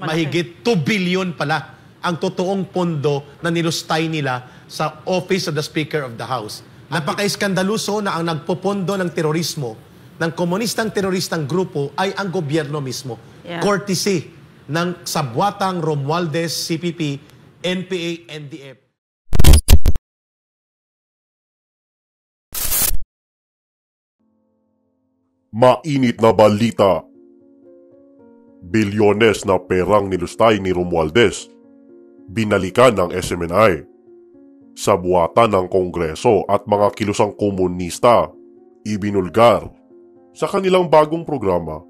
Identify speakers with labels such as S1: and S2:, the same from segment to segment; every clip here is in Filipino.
S1: mahigit 2 billion pala ang totoong pondo na nilustay nila sa Office of the Speaker of the House. Napaka-iskandaluso na ang nagpopondo ng terorismo, ng komunistang teroristang grupo ay ang gobyerno mismo.
S2: Yeah.
S1: Courtesy ng Sabwatang Romualdez, CPP, NPA, NDF.
S3: Mainit na balita. Bilyones na perang nilustay ni Romualdez binalikan ng SMNI. Sa buwatan ng Kongreso at mga kilusang komunista, ibinulgar. Sa kanilang bagong programa,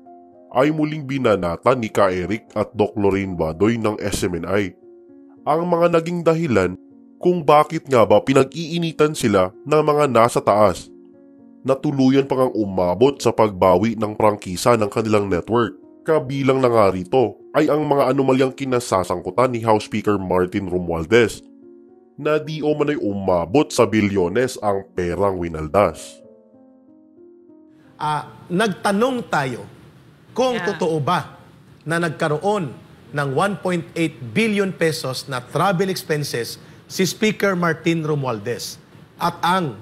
S3: ay muling binanatan ni Ka Eric at Doc Lorraine Badoy ng SMNI ang mga naging dahilan kung bakit nga ba pinag-iinitan sila ng mga nasa taas na tuluyan pang ang umabot sa pagbawi ng prangkisa ng kanilang network. Kabilang na nga rito ay ang mga anomalyang kinasasangkutan ni House Speaker Martin Romualdez na di umano'y umabot sa bilyones ang perang winaldas.
S1: Nagtanong tayo kung totoo ba na nagkaroon ng 1.8 billion pesos na travel expenses si Speaker Martin Romualdez. At ang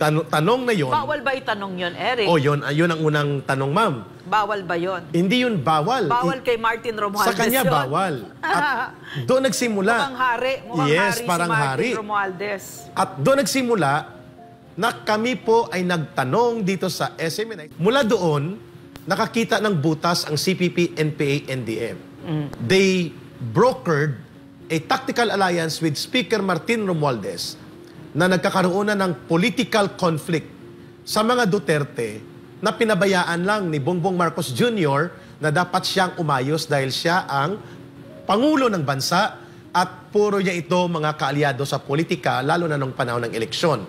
S1: tanong na yon...
S2: Bawal ba itanong yon, Eric?
S1: Yun ang unang tanong, ma'am.
S2: Bawal ba yon?
S1: Hindi yun bawal.
S2: Bawal kay Martin Romualdez
S1: sa kanya
S2: yun.
S1: Bawal. At doon nagsimula.
S2: Mukhang hari.
S1: Yes,
S2: hari
S1: parang
S2: si Martin
S1: hari.
S2: Romualdez.
S1: At doon nagsimula na kami po ay nagtanong dito sa SMNI. Mula doon, nakakita ng butas ang CPP, NPA, NDF. They brokered a tactical alliance with Speaker Martin Romualdez na nagkakaroon na ng political conflict sa mga Duterte na pinabayaan lang ni Bongbong Marcos Jr. na dapat siyang umayos dahil siya ang Pangulo ng bansa at puro niya ito mga kaalyado sa politika lalo na nung panahon ng eleksyon.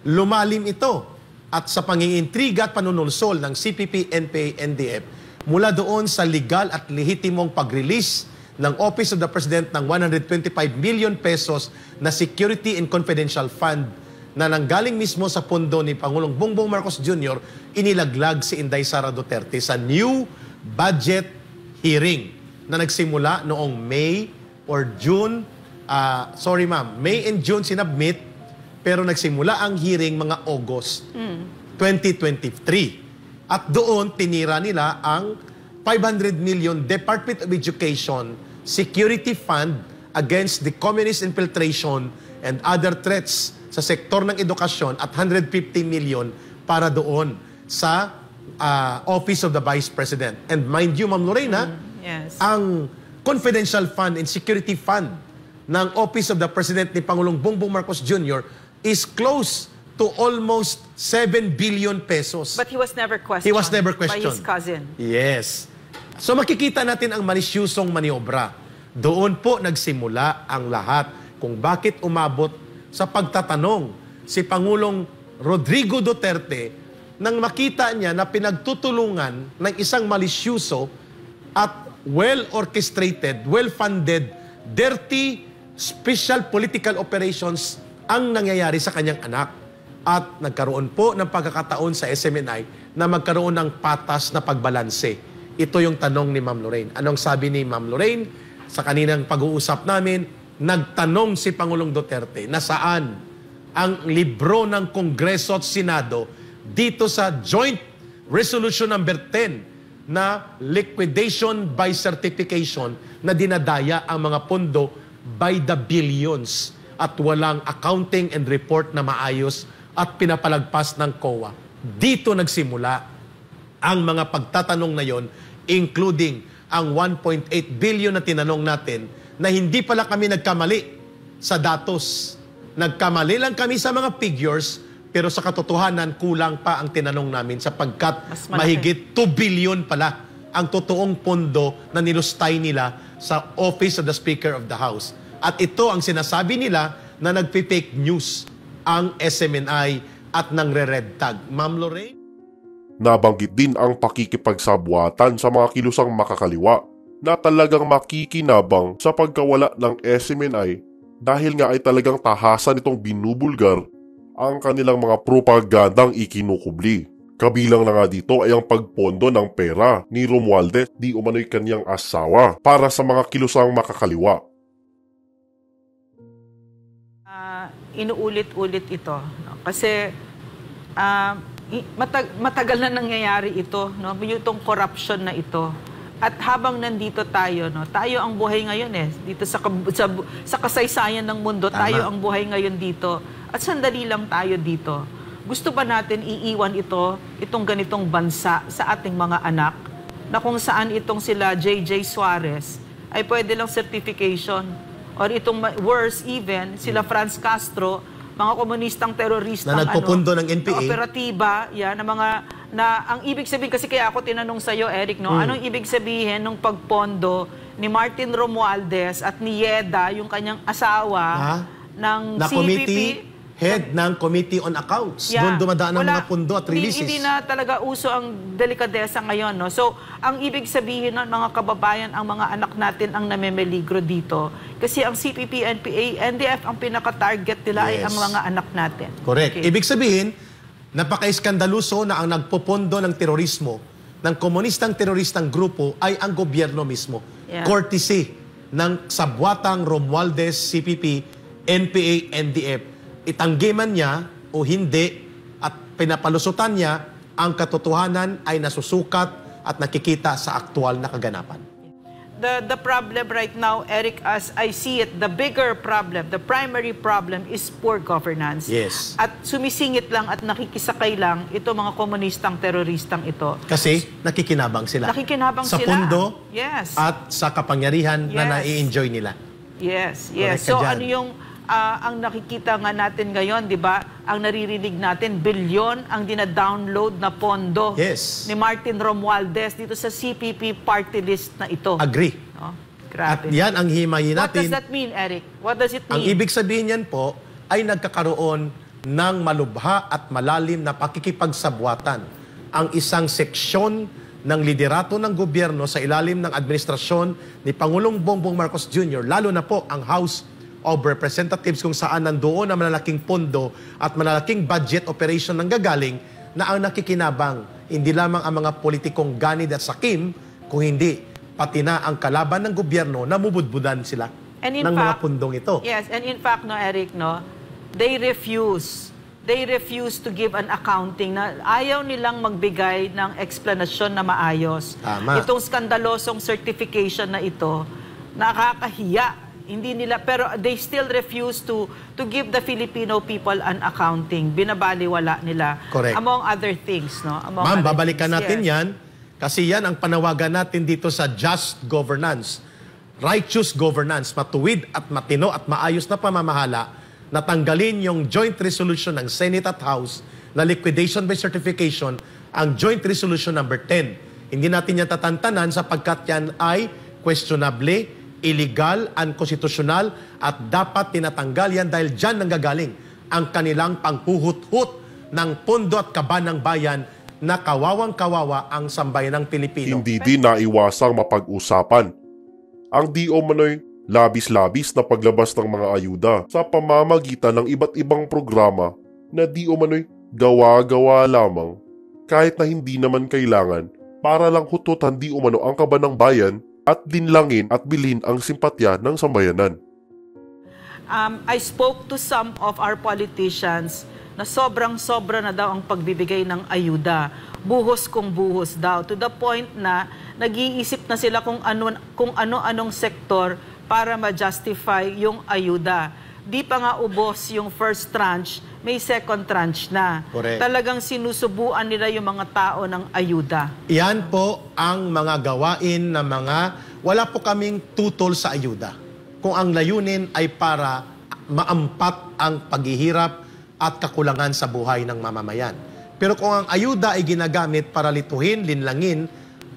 S1: Lumalim ito at sa pangingintriga at panunulsol ng CPP, NPA, NDF mula doon sa legal at lehitimong pag-release ng Office of the President ng 125 million pesos na Security and Confidential Fund na nanggaling mismo sa pondo ni Pangulong Bongbong Marcos Jr., inilaglag si Inday Sara Duterte sa new budget hearing na nagsimula noong May or June, May and June sinabmit, pero nagsimula ang hearing mga August 2023. At doon tinira nila ang 500 million Department of Education Security Fund against the communist infiltration and other threats sa sektor ng edukasyon at 150 million para doon sa Office of the Vice President. And mind you, Ma'am Lorena, ang Confidential Fund and Security Fund ng Office of the President ni Pangulong Bongbong Marcos Jr. is close to almost 7 billion pesos.
S2: But he was never questioned.
S1: He was never questioned.
S2: By his cousin.
S1: Yes. So makikita natin ang malisyusong maniobra. Doon po nagsimula ang lahat kung bakit umabot sa pagtatanong si Pangulong Rodrigo Duterte nang makita niya na pinagtutulungan ng isang malisyuso at well-orchestrated, well-funded, dirty, special political operations ang nangyayari sa kanyang anak. At nagkaroon po ng pagkakataon sa SMNI na magkaroon ng patas na pagbalanse. Ito yung tanong ni Ma'am Lorraine. Anong sabi ni Ma'am Lorraine? Sa kaninang pag-uusap namin, nagtanong si Pangulong Duterte na saan ang libro ng Kongreso at Senado dito sa Joint Resolution number 10 na liquidation by certification na dinadaya ang mga pondo by the billions at walang accounting and report na maayos at pinapalagpas ng COA. Dito nagsimula ang mga pagtatanong na yon, including ang 1.8 billion na tinanong natin na hindi pala kami nagkamali sa datos. Nagkamali lang kami sa mga figures, pero sa katotohanan kulang pa ang tinanong namin sapagkat mahigit 2 billion pala ang totoong pondo na nilustay nila sa Office of the Speaker of the House. At ito ang sinasabi nila na nagpi-fake news ang SMNI at nangre-red tag. Ma'am Lorraine?
S3: Nabanggit din ang pakikipagsabwatan sa mga kilusang makakaliwa na talagang makikinabang sa pagkawala ng SMNI dahil nga ay talagang tahasan itong binubulgar ang kanilang mga propagandang ikinukubli. Kabilang na nga dito ay ang pagpondo ng pera ni Romualdez di umano'y kanyang asawa para sa mga kilusang makakaliwa.
S2: Inuulit-ulit ito, no? Kasi matagal na nangyayari ito, no? Itong corruption na ito. At habang nandito tayo, no, tayo ang buhay ngayon dito sa kasaysayan ng mundo.
S1: Tama.
S2: Tayo ang buhay ngayon dito. At sandali lang tayo dito. Gusto ba natin iiwan itong ganitong bansa sa ating mga anak, na kung saan itong sila J.J. Suarez ay pwede lang certification, or itong worse even, sila Franz Castro, mga komunistang teroristang
S1: Na nagpupundo ng NPA.
S2: na operatiba, yan, ang ibig sabihin, kasi kaya ako tinanong sa'yo, Eric, no? Anong ibig sabihin ng pagpondo ni Martin Romualdez at ni Yeda, yung kanyang asawa, ng
S1: na
S2: CPP?
S1: committee, head ng Committee on Accounts. Doon dumadaan ang mga pundo at releases.
S2: Hindi na talaga uso ang delikadesa ngayon, no? So, ang ibig sabihin ng mga kababayan, ang mga anak natin ang namemeligro dito. Kasi ang CPP, NPA, NDF, ang pinaka-target nila ay ang mga anak natin.
S1: Correct.
S2: Okay.
S1: Ibig sabihin, napaka-iskandaluso na ang nagpopondo ng terorismo, ng komunistang teroristang grupo, ay ang gobyerno mismo.
S2: Yeah.
S1: Courtesy ng sabwatang Romualdez, CPP, NPA, NDF. Itanggi man niya o hindi at pinapalusutan niya, ang katotohanan ay nasusukat at nakikita sa aktual na kaganapan.
S2: The problem right now, Eric, as I see it, the bigger problem, the primary problem is poor governance.
S1: Yes.
S2: At sumisingit lang at nakikisakay lang ito mga komunistang teroristang ito.
S1: Kasi nakikinabang sila.
S2: Nakikinabang
S1: sa
S2: sila.
S1: pundo
S2: Yes.
S1: at sa kapangyarihan na
S2: Yes.
S1: nai-enjoy nila.
S2: Yes,
S1: Correct
S2: yes.
S1: ka
S2: So
S1: dyan.
S2: ano yung ang nakikita nga natin ngayon, di ba? Ang naririnig natin, bilyon ang dina-download na pondo
S1: Yes.
S2: ni Martin Romualdez dito sa CPP party list na ito.
S1: Agree.
S2: No?
S1: At
S2: Grabe.
S1: yan ang himayin
S2: What does
S1: natin.
S2: that mean, Eric? What does it mean?
S1: Ang ibig sabihin yan po ay nagkakaroon ng malubha at malalim na pakikipagsabwatan ang isang seksyon ng liderato ng gobyerno sa ilalim ng administrasyon ni Pangulong Bongbong Marcos Jr., lalo na po ang House of Representatives, kung saan nandoon ang malalaking pondo at malalaking budget operation ng gagaling, na ang nakikinabang hindi lamang ang mga politikong ganid at sakim, kung hindi pati na ang kalaban ng gobyerno na mubudbudan sila
S2: And in
S1: ng mga
S2: fact,
S1: pundong ito.
S2: Yes, and in fact, no, Eric, no, they refuse to give an accounting, na ayaw nilang magbigay ng explanasyon na maayos.
S1: Tama.
S2: Itong skandalosong certification na ito, nakakahiya. Hindi nila, pero they still refuse to give the Filipino people an accounting. Binabaliwala nila.
S1: Correct.
S2: Among other things, no? Among
S1: Ma'am,
S2: other
S1: babalikan
S2: things,
S1: natin
S2: yes.
S1: yan kasi yan ang panawagan natin dito sa just governance, righteous governance, matuwid at matino at maayos na pamamahala, na tanggalin yung joint resolution ng Senate at House na liquidation by certification, ang joint resolution number 10. Hindi natin yan tatantanan sapagkat yan ay questionable, illegal, unconstitutional, at dapat tinatanggal yan dahil dyan nanggagaling ang kanilang panghuhut-hut ng pondo at kaba ng bayan na kawawang-kawawa ang sambayan ng Pilipino.
S3: Hindi din naiwasang mapag-usapan ang di umano'y labis-labis na paglabas ng mga ayuda sa pamamagitan ng iba't ibang programa na di umano'y gawa-gawa lamang kahit na hindi naman kailangan para lang hututan di umano ang kaba ng bayan at dinlangin at bilhin ang simpatya ng sambayanan.
S2: I spoke to some of our politicians na sobrang-sobra na daw ang pagbibigay ng ayuda. Buhos kung buhos daw. To the point na nag-iisip na sila kung ano-anong sektor para ma-justify yung ayuda. Di pa nga ubos yung first tranche, may second tranche na.
S1: Correct.
S2: Talagang sinusubuan nila yung mga tao ng ayuda.
S1: Yan po ang mga gawain na wala po kaming tutol sa ayuda. Kung ang layunin ay para maampat ang paghihirap at kakulangan sa buhay ng mamamayan. Pero kung ang ayuda ay ginagamit para lituhin, linlangin,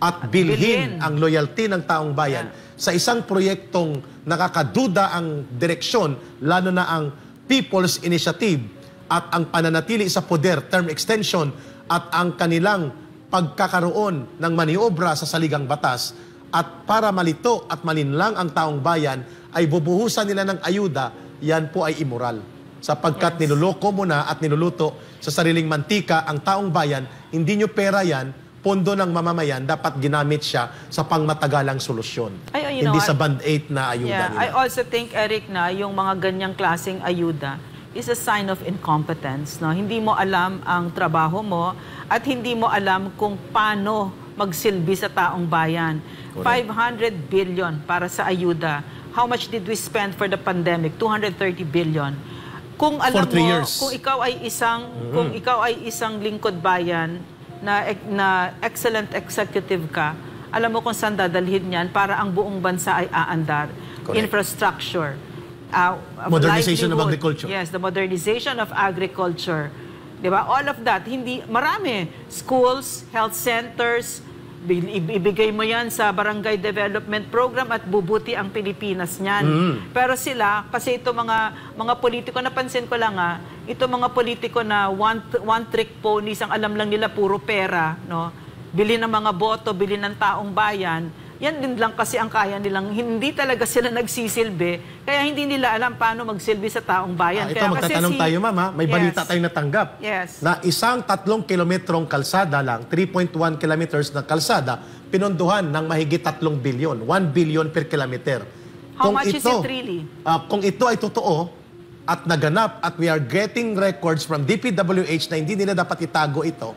S1: at bilhin ang loyalty ng taong bayan sa isang proyektong nakakaduda ang direksyon, lalo na ang People's Initiative at ang pananatili sa poder, term extension, at ang kanilang pagkakaroon ng maniobra sa saligang batas, at para malito at malinlang ang taong bayan ay bubuhusan nila ng ayuda, yan po ay immoral. sapagkat niloloko mo na at niluluto sa sariling mantika ang taong bayan, hindi nyo pera yan, pondo ng mamamayan, dapat ginamit siya sa pangmatagalang solusyon. Hindi sa band-aid na ayuda nila.
S2: I also think, Eric, na yung mga ganyang klaseng ayuda is a sign of incompetence. No? Hindi mo alam ang trabaho mo at hindi mo alam kung paano magsilbi sa taong bayan. Correct. 500 billion para sa ayuda. How much did we spend for the pandemic? 230 billion. Kung alam mo, kung ikaw ay isang lingkod bayan na excellent executive ka, alam mo kung saan dadalhin yan para ang buong bansa ay aandar. Correct. Infrastructure.
S1: Modernization of agriculture.
S2: Yes, the modernization of agriculture. Diba? All of that. Marami. Schools, health centers, ibigay mo yan sa barangay development program at bubuti ang Pilipinas niyan. Pero sila, kasi ito mga politiko, napansin ko lang ito mga politiko na one trick ponies, ang alam lang nila puro pera, no? Bili ng mga boto, bili ng taong bayan. Yan din lang kasi ang kaya nilang, hindi talaga sila nagsisilbi, kaya hindi nila alam paano magsilbi sa taong bayan.
S1: Ito, magtatanong tayo, ma'am, may balita tayong natanggap.
S2: Yes.
S1: Na isang 3 kilometrong kalsada lang, 3.1 kilometers na kalsada, pinondohan ng mahigit 3 bilyon, 1 billion per kilometer.
S2: How much is it really?
S1: Kung ito ay totoo at naganap at we are getting records from DPWH na hindi nila dapat itago ito,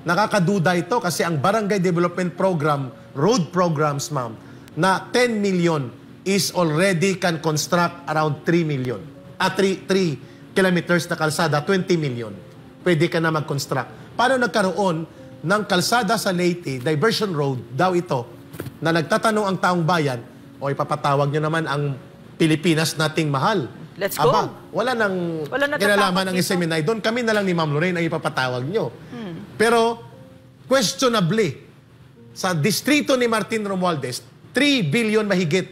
S1: nakakaduda ito kasi ang Barangay Development Program, road programs, ma'am, na 10 million is already can construct around 3 million. 3 kilometers na kalsada, 20 million. Pwede ka na mag-construct. Paano nagkaroon ng kalsada sa Leyte, diversion road daw ito, na nagtatanong ang taong bayan, o ipapatawag nyo naman ang Pilipinas nating mahal.
S2: Let's go.
S1: Wala nang kinalaman ng SMNI. Doon kami na lang ni Ma'am Lorraine ang ipapatawag nyo. Pero, questionably, sa distrito ni Martin Romualdez, 3 billion mahigit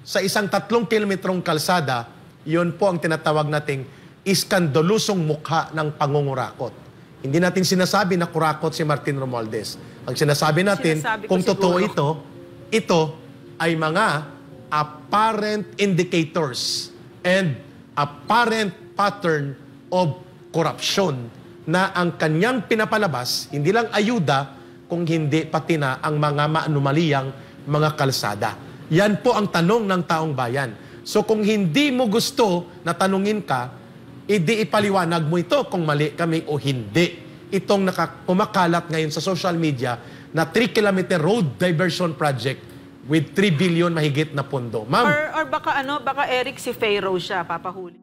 S1: sa isang 3 kilometrong kalsada, yun po ang tinatawag nating iskandalusong mukha ng pangungurakot. Hindi natin sinasabi na kurakot si Martin Romualdez. Ang sinasabi natin, kung totoo ito ay mga apparent indicators and apparent pattern of corruption na ang kanyang pinapalabas, hindi lang ayuda, kung hindi pati na ang mga maanumaliyang mga kalsada. Yan po ang tanong ng taong bayan. So kung hindi mo gusto na tanungin ka, hindi ipaliwanag mo ito kung mali kami o hindi. Itong kumakalat ngayon sa social media na 3-kilometer road diversion project with 3 billion mahigit na pondo. Ma'am?
S2: Or baka Eric, si Pharaoh siya, papahuli.